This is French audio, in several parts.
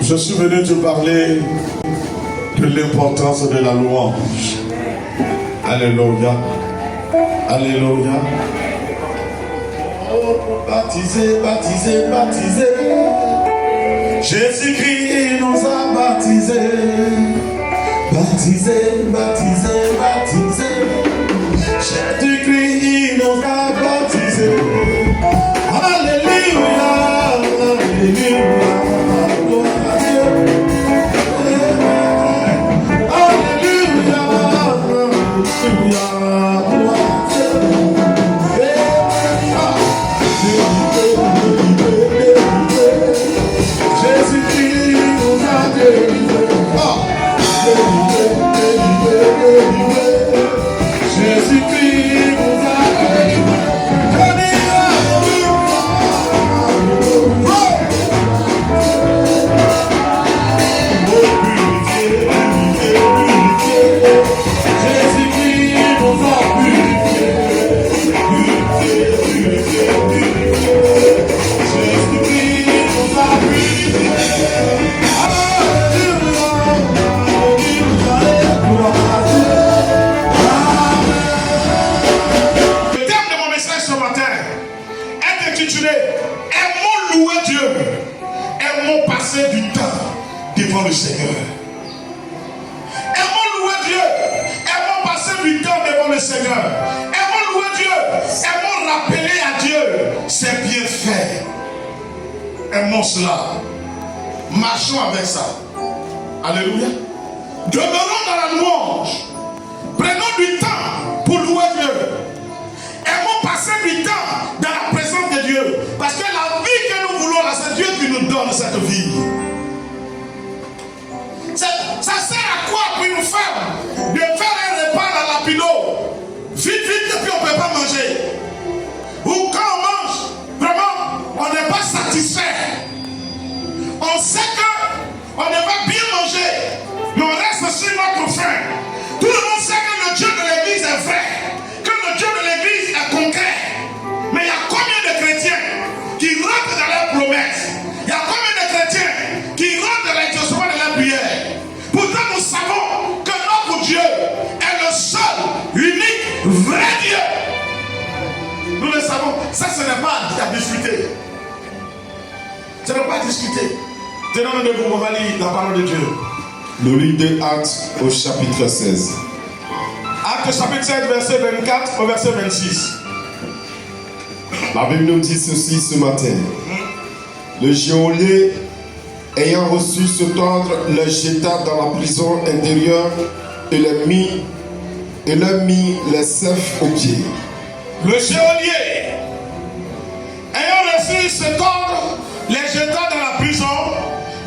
Je suis venu te parler de l'importance de la louange. Alléluia. Alléluia. Oh, baptisé, baptisé, baptisé. Jésus-Christ nous a baptisés. Baptisé, baptisé, baptisé. Jésus-Christ nous a baptisés. Alléluia. Alléluia. Le Seigneur. Aimons louer Dieu. Aimons passer du temps devant le Seigneur. Aimons louer Dieu. Aimons rappeler à Dieu ses bienfaits. Aimons cela. Marchons avec ça. Alléluia. Demeurons dans la louange. Prenons du temps pour louer Dieu. Aimons passer du temps dans la présence de Dieu. Parce que la vie que nous voulons là, c'est Dieu qui nous donne cette vie. Ça sert à quoi pour une femme de faire un repas à la lapido? Vite, vite, et puis on ne peut pas manger. Ou quand on mange, vraiment, on n'est pas satisfait. On sait qu'on ne va bien manger, mais on reste sur notre faim. Tout le monde sait que le Dieu de l'église est vrai, que le Dieu de l'église est concret. Mais il y a combien de chrétiens qui rentrent dans leurs promesses? Il y a combien de chrétiens qui rentrent dans l'exaucement de la prière? Pourtant, nous savons que notre Dieu est le seul, unique, vrai Dieu. Nous le savons. Ça, ce n'est pas à discuter. Ce n'est pas à discuter. Tenons de vous, on va lire la parole de Dieu. Nous lisons Actes au chapitre 16. Actes chapitre 16, verset 24 au verset 26. La Bible nous dit ceci ce matin. Le geôlier, ayant reçu cet ordre, le jeta dans la prison intérieure et leur mit les serfs aux pieds. Le geôlier, ayant reçu cet ordre, les jeta dans la prison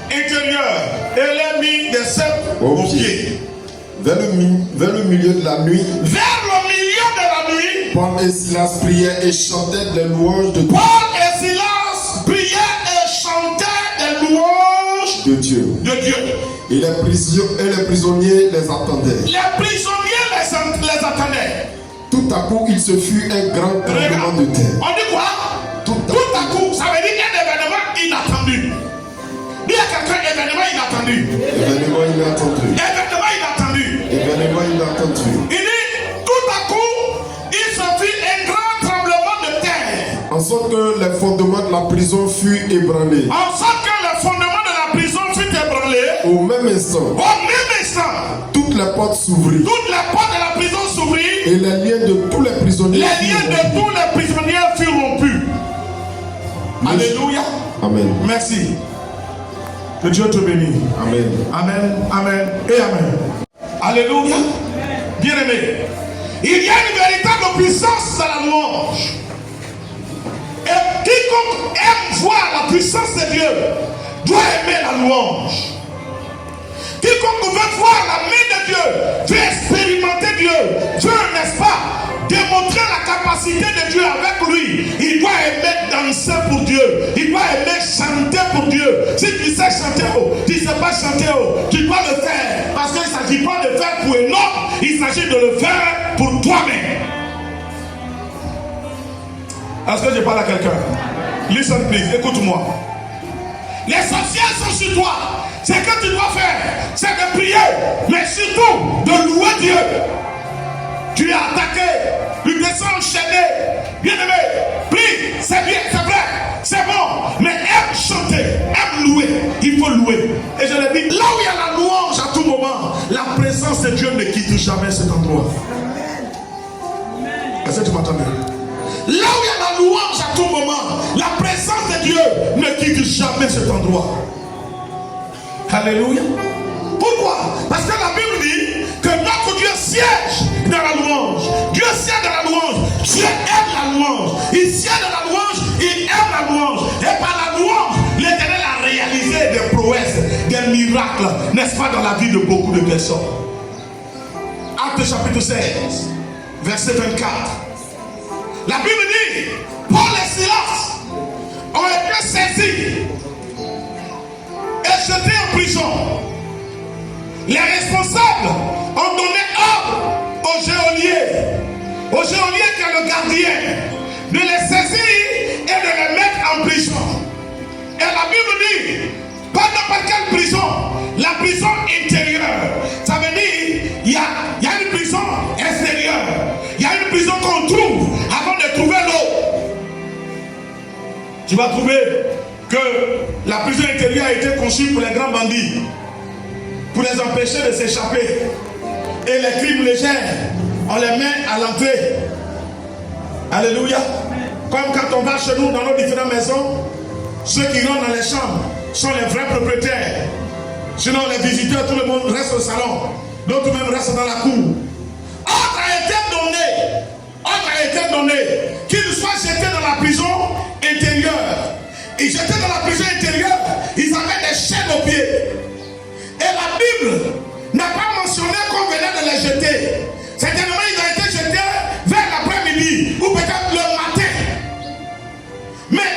intérieure et leur mit les serfs aux pieds. Vers le milieu de la nuit, Paul et Silas priaient et chantaient des louanges de Dieu. Paul et Silas priaient et chantaient des louanges de Dieu. Et les prisonniers les attendaient. Les prisonniers les attendaient. Tout à coup, il se fut un grand tremblement de terre. On dit quoi? Tout à coup, ça veut dire un événement inattendu. Il y a quelqu'un, événement inattendu. Événement inattendu. Événement inattendu. Événement inattendu. Il dit, tout à coup, il se fit un grand tremblement de terre. En sorte que les fondements de la prison furent ébranlés. En sorte que les fondements de la prison furent ébranlés. Au même instant. Toutes les portes s'ouvrirent. Toutes les portes de la prison s'ouvrirent. Et les liens de tous les prisonniers. Furent rompus. Alléluia. Amen. Merci. Que Dieu te bénisse. Amen. Amen. Amen. Et amen. Alléluia. Bien-aimé. Il y a une véritable puissance à la louange. Et quiconque aime voir la puissance de Dieu doit aimer la louange. Quiconque veut voir la main de Dieu, veut expérimenter Dieu, veut, n'est-ce pas, démontrer la capacité de Dieu avec lui, il doit aimer danser pour Dieu, il doit aimer chanter pour Dieu. Si tu sais chanter, tu ne sais pas chanter, tu dois le faire. Parce qu'il ne s'agit pas de faire pour un autre, il s'agit de le faire pour toi-même. Est-ce que je parle à quelqu'un? Listen please, écoute-moi. Les sorcières sont sur toi. Ce que tu dois faire, c'est de prier, mais surtout de louer Dieu. Tu es attaqué, tu te sens enchaîné. Bien-aimé, prie, c'est bien, c'est vrai, c'est bon, mais aime chanter, aime louer. Il faut louer. Et je l'ai dit, là où il y a la louange à tout moment, la présence de Dieu ne quitte jamais cet endroit. Est-ce que tu m'entends bien? Là où il y a la louange à tout moment, la présence de Dieu ne quitte jamais cet endroit. Alléluia. Pourquoi? Parce que la Bible dit que notre Dieu siège dans la louange. Dieu siège dans la louange. Dieu aime la louange. Il siège dans la louange, il aime la louange. Et par la louange, l'Éternel a réalisé des prouesses, des miracles, n'est-ce pas, dans la vie de beaucoup de personnes. Actes chapitre 16, verset 24. La Bible dit, Paul et Silas ont été saisis et jetés en prison. Les responsables ont donné ordre au geôlier qui est le gardien, de les saisir et de les mettre en prison. Et la Bible dit, pas n'importe quelle prison, la prison intérieure. Ça veut dire, il y a une prison extérieure. Il y a une prison qu'on trouve avant de trouver l'eau. Tu vas trouver que la prison intérieure a été conçue pour les grands bandits, pour les empêcher de s'échapper. Et les crimes légers, on les met à l'entrée. Alléluia. Comme quand on va chez nous dans nos différentes maisons, ceux qui rentrent dans les chambres sont les vrais propriétaires. Sinon les visiteurs, tout le monde reste au salon. D'autres même restent dans la cour. Ordre a été donné qu'ils soient jetés dans la prison intérieure. Ils étaient dans la prison intérieure, ils avaient des chaînes aux pieds. Et la Bible n'a pas mentionné qu'on venait de les jeter. Certainement, ils ont été jetés vers l'après-midi ou peut-être le matin. Mais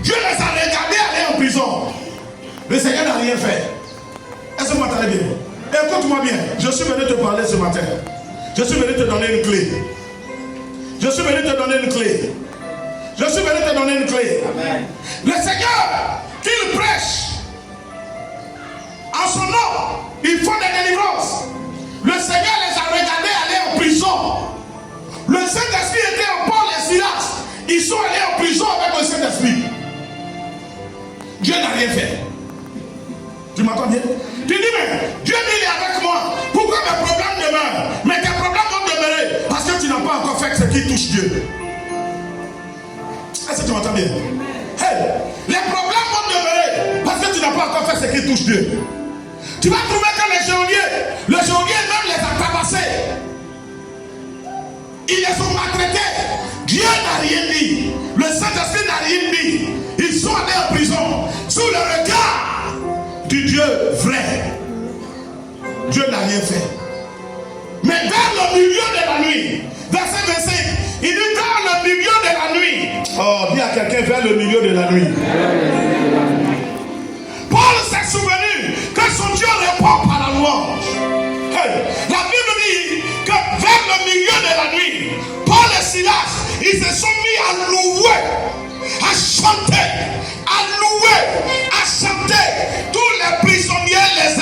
Dieu les a regardés aller en prison. Le Seigneur n'a rien fait. Est-ce que vous m'entendez bien? Écoute-moi bien. Je suis venu te parler ce matin. Je suis venu te donner une clé. Je suis venu te donner une clé. Je suis venu te donner une clé. Amen. Le Seigneur, qu'il prêche en son nom, il faut des délivrances. Le Seigneur les a regardés aller en prison. Le Saint-Esprit était en Paul et Silas. Ils sont allés en prison avec le Saint-Esprit. Dieu n'a rien fait. Tu m'entends bien? Tu dis, mais Dieu dit, il est avec moi. Pourquoi mes problèmes demeurent? Mais tes problèmes vont demeurer parce que tu n'as pas encore fait ce qui touche Dieu. Est-ce que tu m'entends bien? Hey, les problèmes vont demeurer parce que tu n'as pas encore fait ce qui touche Dieu. Tu vas trouver que le geôlier même les a tabassés. Ils les ont maltraités. Dieu n'a rien dit. Le Saint-Esprit n'a rien dit. Ils sont allés en prison sous le regard du Dieu vrai. Dieu n'a rien fait. Mais vers le milieu de la nuit, verset 25, il dit vers le milieu de la nuit. Oh, dis à quelqu'un vers le milieu de la nuit. Paul s'est souvenu que son Dieu répond par la louange. Hey, la Bible dit que vers le milieu de la nuit, Paul et Silas, ils se sont mis à louer, à chanter, à louer, à chanter. Tous les prisonniers les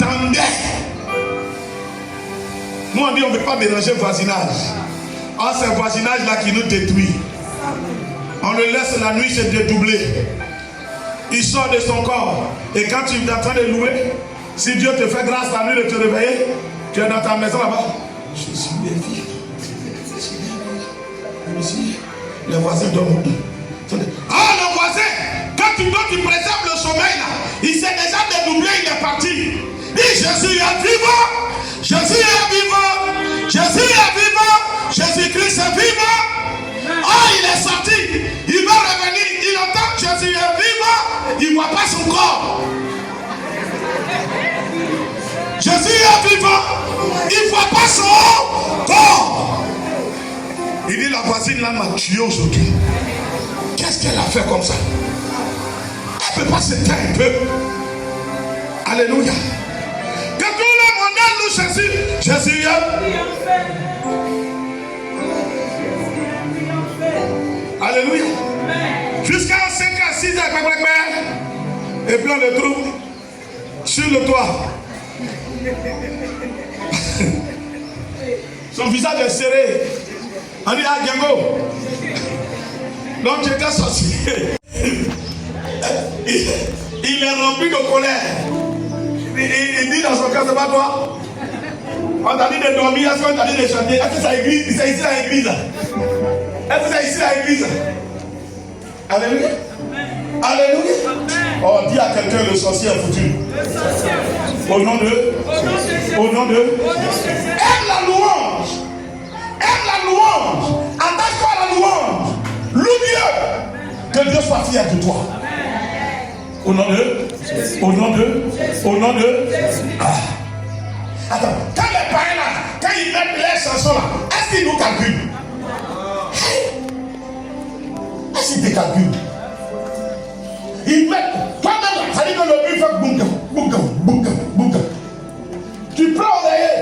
attendaient. Nous on dit on ne veut pas mélanger le voisinage. Oh, c'est le voisinage là qui nous détruit. On le laisse la nuit se dédoubler. Il sort de son corps. Et quand tu es en train de louer, si Dieu te fait grâce la nuit de te réveiller, tu es dans ta maison là-bas. Jésus est vivant. Les voisins dorment. Ah, le voisin, quand tu préserves le sommeil là, il s'est déjà dédoublé, il est parti. Dit Jésus est vivant. Jésus est vivant. Jésus est vivant. Jésus-Christ est vivant. Ah, il est sorti. Il va revenir. Il entend Jésus est vivant. Il ne voit pas son corps. Jésus est vivant. Il ne voit pas son corps. Il dit la voisine là m'a tué aujourd'hui. Qu'est-ce qu'elle a fait comme ça? Elle ne peut pas se taire un peu. Alléluia. Que tout le monde loue Jésus. Jésus est. Alléluia. Jusqu'à 5 à 6 heures. Et puis on le trouve sur le toit. Son visage est serré. On dit, ah, Django. Donc j'étais sorcier. Il est rempli de colère. Il dit dans son cœur, c'est pas toi. On t'a dit de dormir, est-ce qu'on t'a dit de chanter? Est-ce que c'est ici à l'église? Est-ce que c'est ici à l'église? Alléluia. Alléluia. Oh, dis à quelqu'un, le sorcier est foutu. Au nom de. Aime la louange. Aime la louange. Attache-toi à la louange. Loue Dieu. Que Dieu soit fier de toi. Au nom de. Ah. Attends, quand les païens là, quand ils mettent les chansons là, est-ce qu'ils nous calculent? Est-ce qu'ils te calculent? Ils mettent, toi-même là, ça dit que le but fait boum. Tu prends oreiller,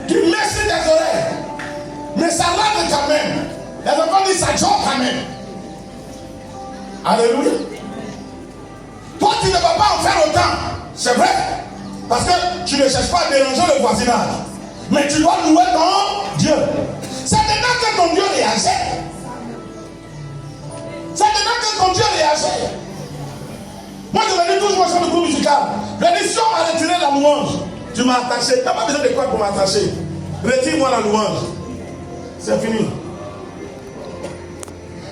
tu mets sur tes oreilles, mais ça lave quand même. Les enfants disent ça joue quand même. Alléluia. Toi, tu ne vas pas en faire autant, c'est vrai, parce que tu ne cherches pas à déranger le voisinage, mais tu dois louer ton Dieu. C'est maintenant que ton Dieu réagit. C'est maintenant que ton Dieu réagit. Moi, je l'ai dit toujours sur le groupe musical. L'édition a retiré la louange. Tu m'as attaché. Tu n'as pas besoin de quoi pour m'attacher. Retire-moi la louange. C'est fini.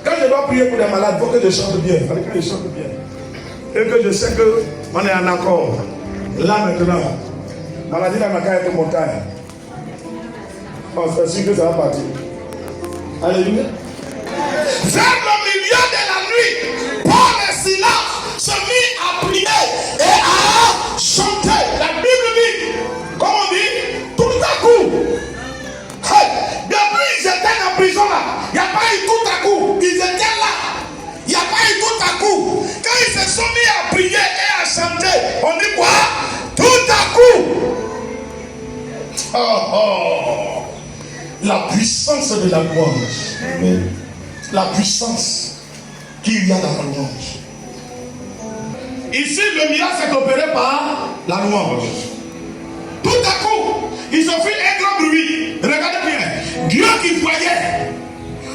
Quand je dois prier pour des malades, il faut que je chante bien. Il faut que je chante bien. Et que je sais qu'on est en accord. Là maintenant, maladie n'a qu'à être montagne. On fait sûr que ça va partir. Alléluia. Vers le milieu de la nuit, Paul et Silas se mit à prier et à chanter. La Bible dit, comme on dit, tout à coup. Hey, depuis ils étaient en prison là, il n'y a pas eu tout à coup. Ils étaient là. Il n'y a pas eu tout à coup. Quand ils se sont mis à prier et à chanter, on dit quoi? Tout à coup. Oh. La puissance de la louange. Amen. La puissance qu'il y a dans la louange. Ici, le miracle s'est opéré par la louange. Tout à coup, ils ont fait un grand bruit. Regardez bien. Dieu qui voyait.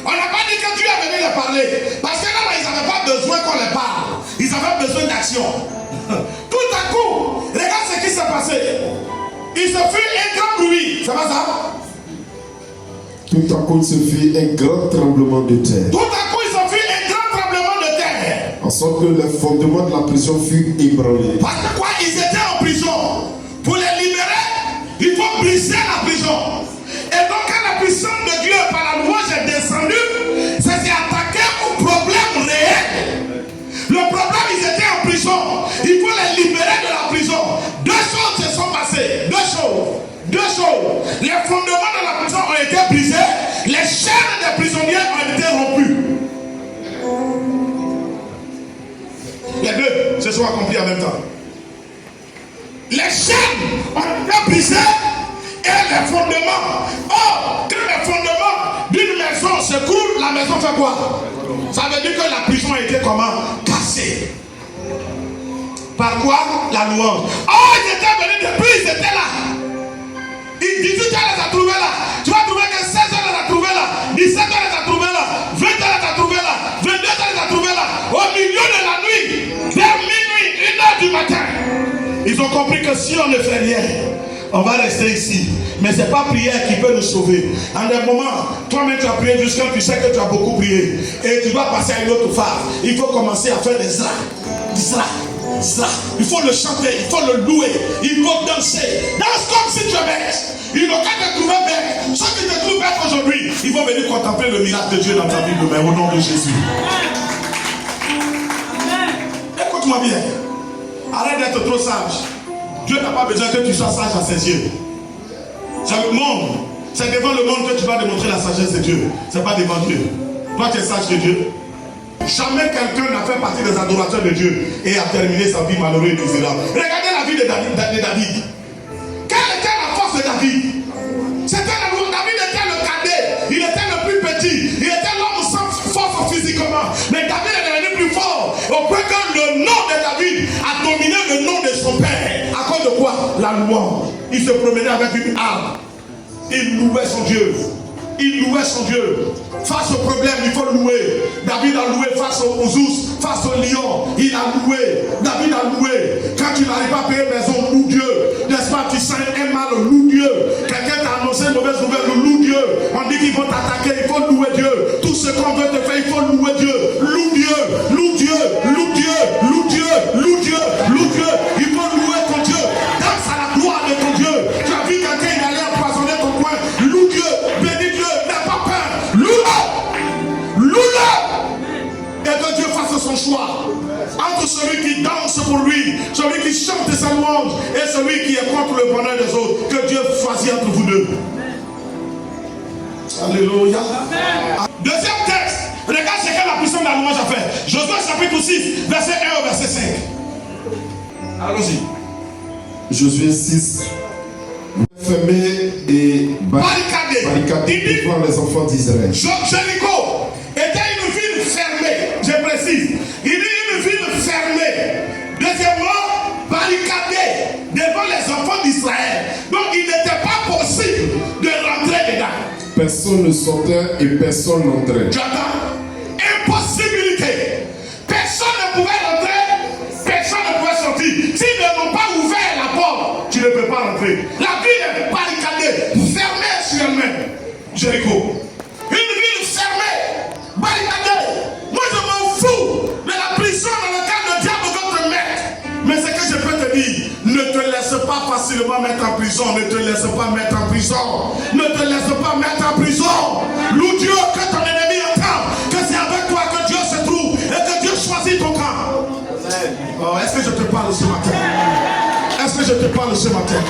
On n'a pas dit que Dieu est venu les parler. Parce que là, ils n'avaient pas besoin qu'on les parle. Ils avaient besoin d'action. Tout à coup, regarde ce qui s'est passé. Il se fit un grand bruit. C'est pas ça? Tout à coup, il se fit un grand tremblement de terre. Tout à coup, il se fit un grand tremblement de terre. En sorte que le fondement de la prison fut ébranlé. Parce que quoi? Ils étaient en prison. Pour les libérer, il faut briser la prison. Et donc, quand la puissance de Dieu par la louange est descendue, ça s'est attaqué au problème réel. Le problème, ils étaient en prison. Il faut les libérer de la prison. Deux choses se sont passées. Deux choses. Les fondements de la prison ont été brisés. Les chaînes des prisonniers ont été rompues. Les deux se sont accomplis en même temps. Les chaînes ont été brisées et les fondements. Oh, quand les fondements d'une maison s'écroulent, la maison fait quoi? Ça veut dire que la prison a été comment? Cassée. Par quoi? La louange. Oh, ils étaient venus depuis, ils étaient là. 18 ans les a trouvés là. Tu vas trouver que 16 ans les a trouvés là. 17 ans les a trouvés là. 20 ans les a trouvés là. 22 ans les a trouvés là. Au milieu de la nuit, vers minuit, 1h du matin. Ils ont compris que si on ne fait rien, on va rester ici. Mais ce n'est pas prière qui peut nous sauver. En un moment, toi-même tu as prié jusqu'à tu sais que tu as beaucoup prié. Et tu dois passer à une autre phase. Il faut commencer à faire des zra. Il faut le chanter, il faut le louer, il faut danser. Danse comme si tu es bête. Il n'a qu'à te trouver bête. Ceux qui te trouvent bête aujourd'hui, ils vont venir contempler le miracle de Dieu dans ta vie demain au nom de Jésus. Écoute-moi bien. Arrête d'être trop sage. Dieu n'a pas besoin que tu sois sage à ses yeux. C'est le monde. C'est devant le monde que tu vas démontrer la sagesse de Dieu. Ce n'est pas devant Dieu. Toi tu es sage de Dieu. Jamais quelqu'un n'a fait partie des adorateurs de Dieu et a terminé sa vie malheureuse et misérable. Regardez la vie de David. Quelle était la force de David? C'était la loi. David était le cadet. Il était le plus petit. Il était l'homme sans force physiquement. Mais David est devenu plus fort. Au point que le nom de David a la louange. Il se promenait avec une arme. Il louait son Dieu. Il louait son Dieu. Face au problème, il faut louer. David a loué face aux ours, face au lion. Il a loué. David a loué. Quand tu n'arrives pas à payer maison, loue Dieu. N'est-ce pas? Tu sens un mal, loue Dieu. Quelqu'un t'a annoncé une mauvaise nouvelle, loue Dieu. On dit qu'ils vont t'attaquer, il faut louer Dieu. Tout ce qu'on veut te faire, il faut louer Dieu. Loue Dieu, loue Dieu, loue Dieu, loue Dieu, loue Dieu, loue Dieu. Il faut louer ton Dieu. Danse à la gloire de ton Dieu. Tu as vu quelqu'un, il allait empoisonner ton coin. Loue Dieu, bénis Dieu, n'aie pas peur. Loue-le, loue-le. Et que Dieu fasse son choix. Entre celui qui danse pour lui, celui qui chante sa louange et celui qui est contre le bonheur des autres. Que Dieu choisit entre vous deux. Alléluia. Deuxième texte. Regarde ce que la puissance de la louange a fait. Josué chapitre 6, verset 1 au verset 5. Allons-y. Josué 6. Fermé et barricadé devant les enfants d'Israël. Jéricho était une ville fermée, je précise. Il dit une ville fermée. Deuxièmement, barricadée devant les enfants d'Israël. Donc il n'était pas possible de rentrer dedans. Personne ne sortait et personne n'entrait. Tu entends? Impossibilité. Personne ne pouvait rentrer, personne ne pouvait sortir. S'ils n'ont pas ouvert la porte, tu ne peux pas rentrer. La ville est barricadée, fermée sur elle-même. Jéricho. Une ville fermée, barricadée. Moi je m'en fous de la prison dans laquelle le diable veut te mettre. Mais ce que je peux te dire, ne te laisse pas facilement mettre en prison. Ne te laisse pas mettre en prison. Ne te laisse pas mettre en prison. Loue Dieu, que ton ennemi entende que c'est avec toi que Dieu se trouve et que Dieu choisit ton camp. Oh, est-ce que je te parle ce matin? Est-ce que je te parle ce matin?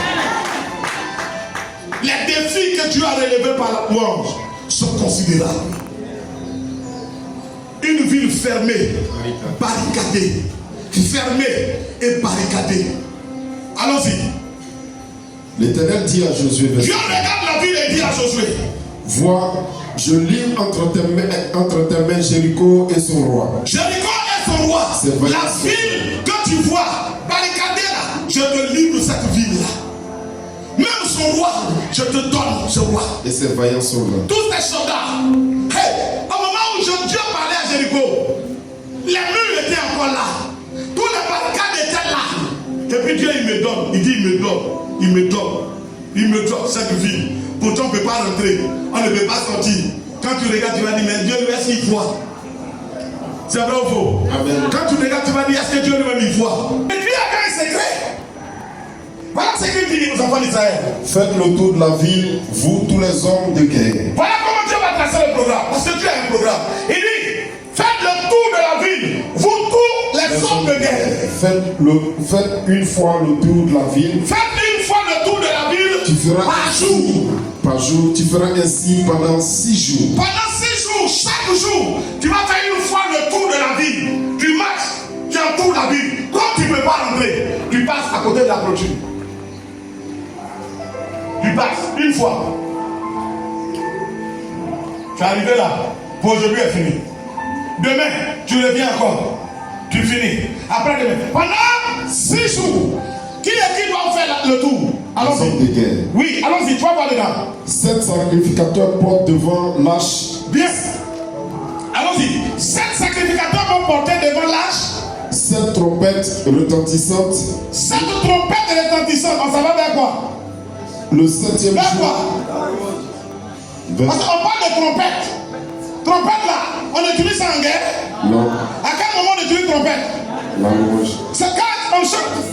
Les défis que Dieu a relevés par la louange sont considérables. Une ville fermée, barricadée, fermée et barricadée. Allons-y. L'Éternel dit à Josué, Dieu regarde la ville et dit à Josué, vois, je livre entre tes mains Jéricho et son roi. Jéricho et son roi. La ville que tu vois barricadée là, je te livre cette ville là. Même son roi, je te donne ce roi. Et ses vaillants soldats. Tous tes soldats. Hey, au moment où Dieu parlait à Jéricho, les murs étaient encore là. Tous les barricades étaient là. Et puis Dieu il me donne. Il dit il me donne. Il me donne. Il me donne cette ville. Pourtant on ne peut pas rentrer. On ne peut pas sortir. Quand tu regardes, tu vas dire, mais Dieu lui est-ce qu'il voit? C'est vrai ou faux? Amen. Quand tu regardes, tu vas dire, est-ce que Dieu lui-même il voit? Et puis il y a un secret. Voilà ce qu'il dit aux enfants d'Israël. Faites le tour de la ville, vous tous les hommes de guerre. Voilà comment Dieu va tracer le programme. Parce que Dieu a un programme. Il dit, faites le tour de la ville, vous tous les hommes de guerre. Faites une fois le tour de la ville. Faites une fois le tour de la ville tu feras par jour. Par jour, tu feras ainsi pendant 6 jours. Pendant 6 jours, chaque jour, tu vas faire une fois le tour de la ville. Tu marches, tu entoures la ville. Comme tu ne peux pas rentrer, tu passes à côté de la clôture. Tu passes une fois. Tu es arrivé là. Pour aujourd'hui est fini. Demain, tu reviens encore. Tu finis. Après demain. Pendant 6 jours. Qui est qui doit faire le tour? Allons-y. Oui, allons-y, tu vas voir dedans. 7 sacrificateurs portent devant l'arche. Bien. Allons-y. 7 sacrificateurs vont porter devant l'arche. 7 trompettes retentissantes. 7 trompettes retentissantes. On s'en va vers quoi? Le 7e vers jour. Quoi? Parce qu'on parle de trompette. Trompette là, on utilise ça en guerre? Non. À quel moment on utilise trompette? La louange. C'est quand on chante.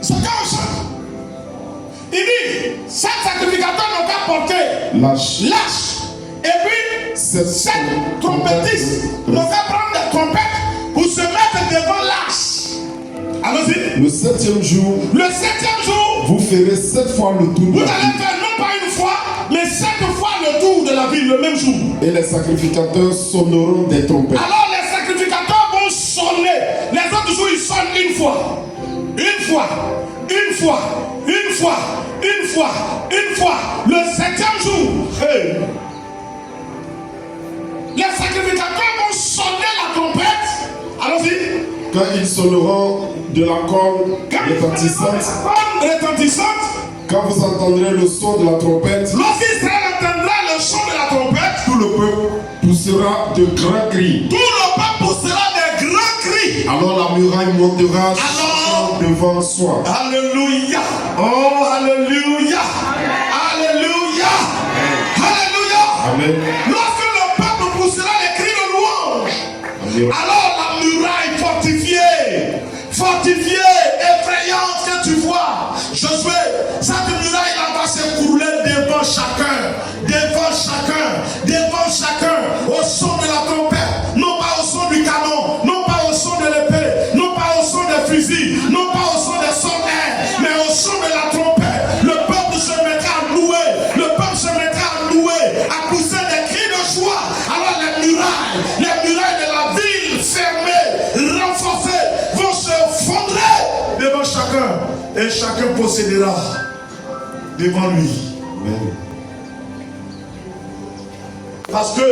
C'est quand on chante. Il dit, 7 sacrificateurs n'ont qu'à porter l'arche. Et puis, 7 trompettistes n'ont qu'à prendre des trompettes pour se mettre devant l'arche. Allons-y. Le 7e jour. Le 7e jour. Vous ferez 7 fois le tour de la ville. Vous allez faire non pas une fois, mais 7 fois le tour de la ville le même jour. Et les sacrificateurs sonneront des trompettes. Alors les sacrificateurs vont sonner. Les autres jours ils sonnent une fois. Une fois. Une fois. Une fois. Une fois. Une fois. Le 7e jour. Hey. Les sacrificateurs vont sonner la trompette. Allons-y. Quand ils sonneront de la corne retentissante, quand vous entendrez le son de la trompette, lorsqu'Israël entendra le son de la trompette, tout le peuple poussera de grands cris. Tout le peuple poussera des grands cris. Alors la muraille montera devant soi. Alléluia. Oh, alléluia. Alléluia. Alléluia. Amen. Lorsque le peuple poussera les cris de louange, alors la muraille fortifiée, effrayante que tu vois, Josué, cette muraille là va s'écrouler devant chacun, au son de la trompette, non pas au son du canon, non pas au son de l'épée, non pas au son des fusils, non pas au son des soldats, mais au son de la trompette. Le peuple se mettra à louer, à pousser des cris de joie. Alors les murailles de la ville fermées, renforcées, vont se fondrer devant chacun, et chacun possédera devant lui. Amen. Parce que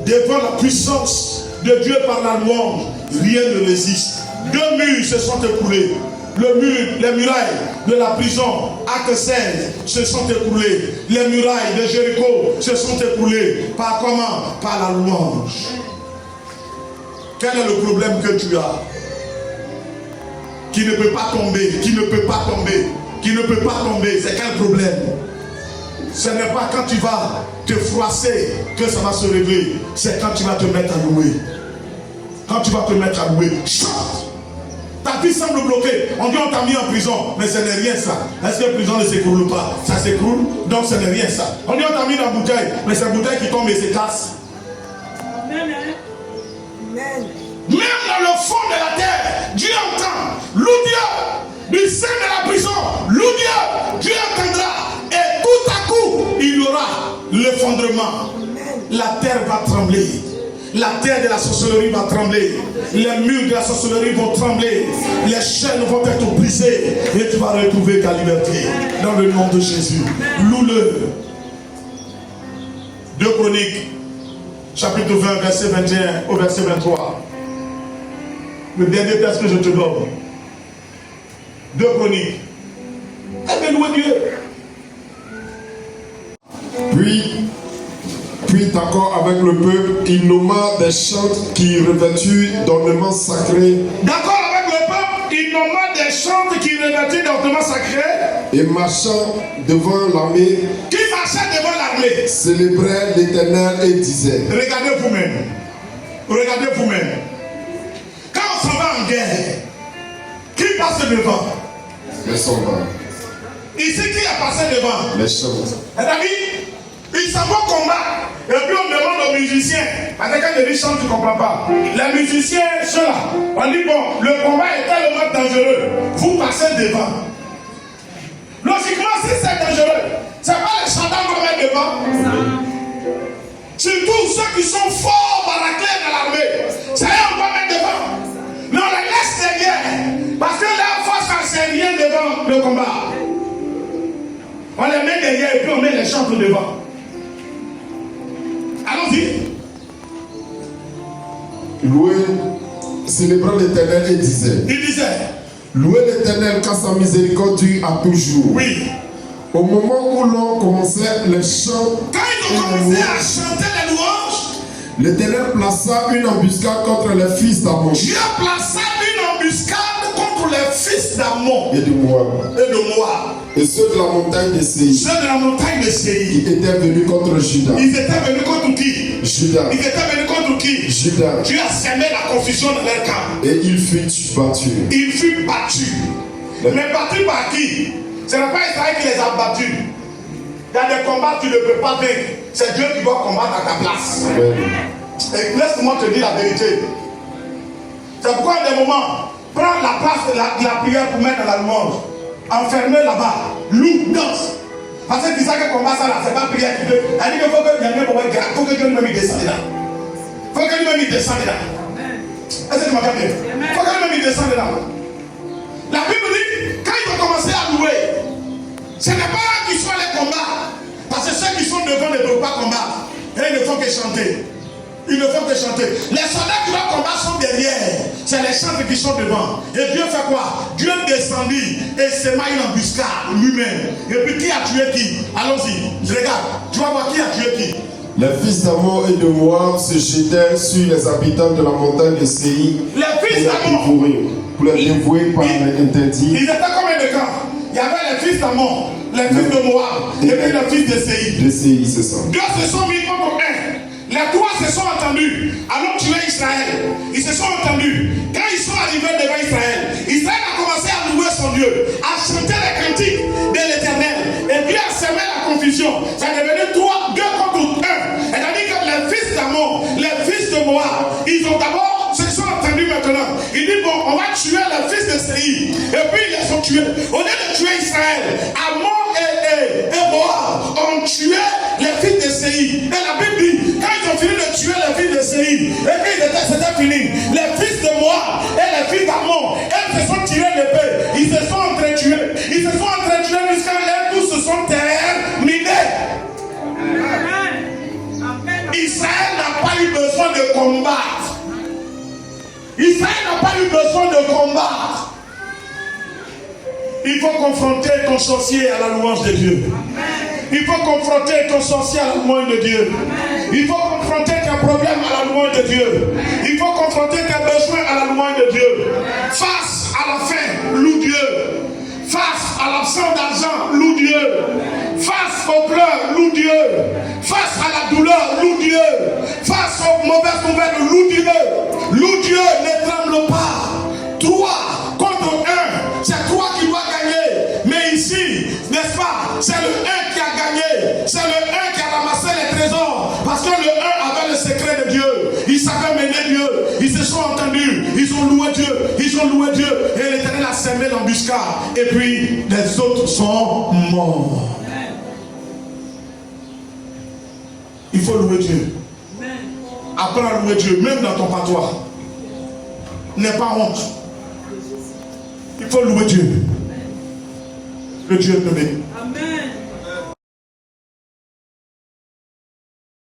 devant la puissance de Dieu par la louange, rien ne résiste. 2 murs se sont écoulés. Les murailles de la prison, Acte 16, se sont écoulées. Les murailles de Jéricho se sont écoulées. Par comment? Par la louange. Quel est le problème que tu as? Qui ne peut pas tomber, c'est quel problème? Ce n'est pas quand tu vas te froisser que ça va se régler. C'est quand tu vas te mettre à louer. Quand tu vas te mettre à louer, chante. Ta vie semble bloquée. On dit on t'a mis en prison, mais ce n'est rien ça. Est-ce que la prison ne s'écroule pas? Ça s'écroule, donc ce n'est rien ça. On dit on t'a mis dans la bouteille, mais c'est la bouteille qui tombe et se casse. Amen. Même dans le fond de la terre, Dieu entend. Loue Dieu. Du sein de la prison, loue Dieu. Dieu entendra. Et tout à coup, il y aura l'effondrement. La terre va trembler. La terre de la sorcellerie va trembler. Les murs de la sorcellerie vont trembler. Les chaînes vont être brisées. Et tu vas retrouver ta liberté. Dans le nom de Jésus. Loue-le. 2 Chroniques, chapitre 20, verset 21 au verset 23. Le dernier texte que je te donne. 2 Chroniques. Eh bien, louez Dieu. Puis d'accord avec le peuple, il nomma des chantres qui revêtus d'ornements sacrés. D'accord avec le peuple, il nomma des chantres qui revêtus d'ornements sacrés. Et marchant devant l'armée, qui marchait devant l'armée, célébrait l'Éternel et disait. Regardez vous-même. Regardez vous-même. Quand on s'en va en guerre, qui passe devant? Les soldats. Ici, qui a passé devant? Les chantres. C'est-à-dire, ils s'en vont combattre. Et puis on demande aux musiciens. Parce que quand je dis chante, tu ne comprends pas. Les musiciens, ceux-là, on dit bon, le combat est tellement dangereux. Vous passez devant. Logiquement, si c'est dangereux, ce n'est pas les chanteurs qu'on met devant. Surtout ceux qui sont forts baraclés dans l'armée. C'est eux qu'on va mettre devant. Mais on les laisse derrière. Parce que leur force, c'est rien devant le combat. On les met derrière et puis on met les chantres devant. Allons-y. Louez, célébrant l'Éternel et disait. Il disait. Louez l'Éternel car sa miséricorde dure à toujours. Oui. Au moment où l'on commençait les chants. Quand ils ont commencé à chanter les louanges, l'Éternel plaça une embuscade contre les fils d'Ammon. Dieu plaça une embuscade contre les fils d'Ammon et de Moab. Et ceux de la montagne de Séir. Ceux de la montagne de Séir. Ils étaient venus contre Juda. Ils étaient venus contre qui? Juda. Ils étaient venus contre qui? Juda. Dieu a semé la confusion dans leur camp. Et il fut battu. Il fut battu. Mais battu par qui? Ce n'est pas Israël qui les a battus. Il y a des combats que tu ne peux pas vaincre. C'est Dieu qui doit combattre à ta place. Amen. Et laisse-moi te dire la vérité. C'est pourquoi à des moments, prends la place de la prière pour mettre dans la louange. Enfermé là-bas, loue, danse. Parce que tu sais que combat ça là, c'est pas prière qui peut. Elle dit qu'il faut que Dieu lui-même descende là. Il faut que lui-même descende là. Est-ce que tu m'entends bien? Il faut que lui-même descende là. La Bible dit, quand ils ont commencé à louer, ce n'est pas là qu'ils sont allés combattre. Parce que ceux qui sont devant ne peuvent pas combattre. Et ils ne font que chanter. Ils ne font que chanter. Les soldats qui vont combattre sont derrière. C'est les chantres qui sont devant. Et Dieu fait quoi? Dieu descendit et sema une embuscade lui-même. Et puis qui a tué qui? Allons-y. Regarde. Tu vas voir qui a tué qui. Les fils d'Ammon et de Moab se jetaient sur les habitants de la montagne de Séir Les fils d'Ammon. Pour les dévouer par l'interdit. Ils étaient combien de camps? Il y avait les fils d'Ammon, les fils de Moab et puis les fils de Séir. De Séir, c'est ça. Deux se sont mis contre un. Les trois se sont entendus. Allons tuer Israël. Ils se sont entendus. Quand ils sont arrivés devant Israël, Israël a commencé à louer son Dieu, à chanter les cantiques de l'Éternel. Et puis à semer la confusion. Ça est devenu deux contre un. C'est-à-dire que les fils d'Ammon, les fils de Moab, ils ont d'abord se sont entendus maintenant. Ils disent bon, on va tuer les fils de Séir. Et puis ils les ont tués. Au lieu de tuer Israël, Ammon et Moab ont tué les fils de Séir. Et la Bible dit, quand ils ont fini de tuer les fils de Séir, et puis c'était fini, les fils de Moab et les fils d'Ammon, elles se sont tirés l'épée. Ils se sont entretués. Ils se sont entretués jusqu'à elles tous se sont terminés. Israël n'a pas eu besoin de combattre. Israël n'a pas eu besoin de combattre. Il faut confronter ton sorcier à la louange de Dieu. Il faut confronter ton sorcier à la louange de Dieu. Il faut confronter tes problèmes à la louange de Dieu. Il faut confronter tes besoins à la louange de Dieu. Face à la faim, loue Dieu. Face à l'absence d'argent, loue Dieu. Face aux pleurs, loue Dieu. Face à la douleur, loue Dieu. Face aux mauvaises nouvelles, loue Dieu. Loue Dieu, ne tremble pas. 3 contre 1, c'est toi qui dois gagner. Mais ici, n'est-ce pas, c'est le 1 qui a gagné. C'est le 1 qui a ramassé les trésors. Parce que le 1 avait le secret de Dieu. Il savait mener Dieu. Ils se sont entendus. Ils ont loué Dieu. Ils ont loué Dieu. Et l'Éternel a semé l'embuscade. Et puis, les autres sont morts. Il faut louer Dieu. Apprends à louer Dieu, même dans ton patois. N'aie pas honte. Il faut louer Dieu. Que Dieu te bénisse. Amen.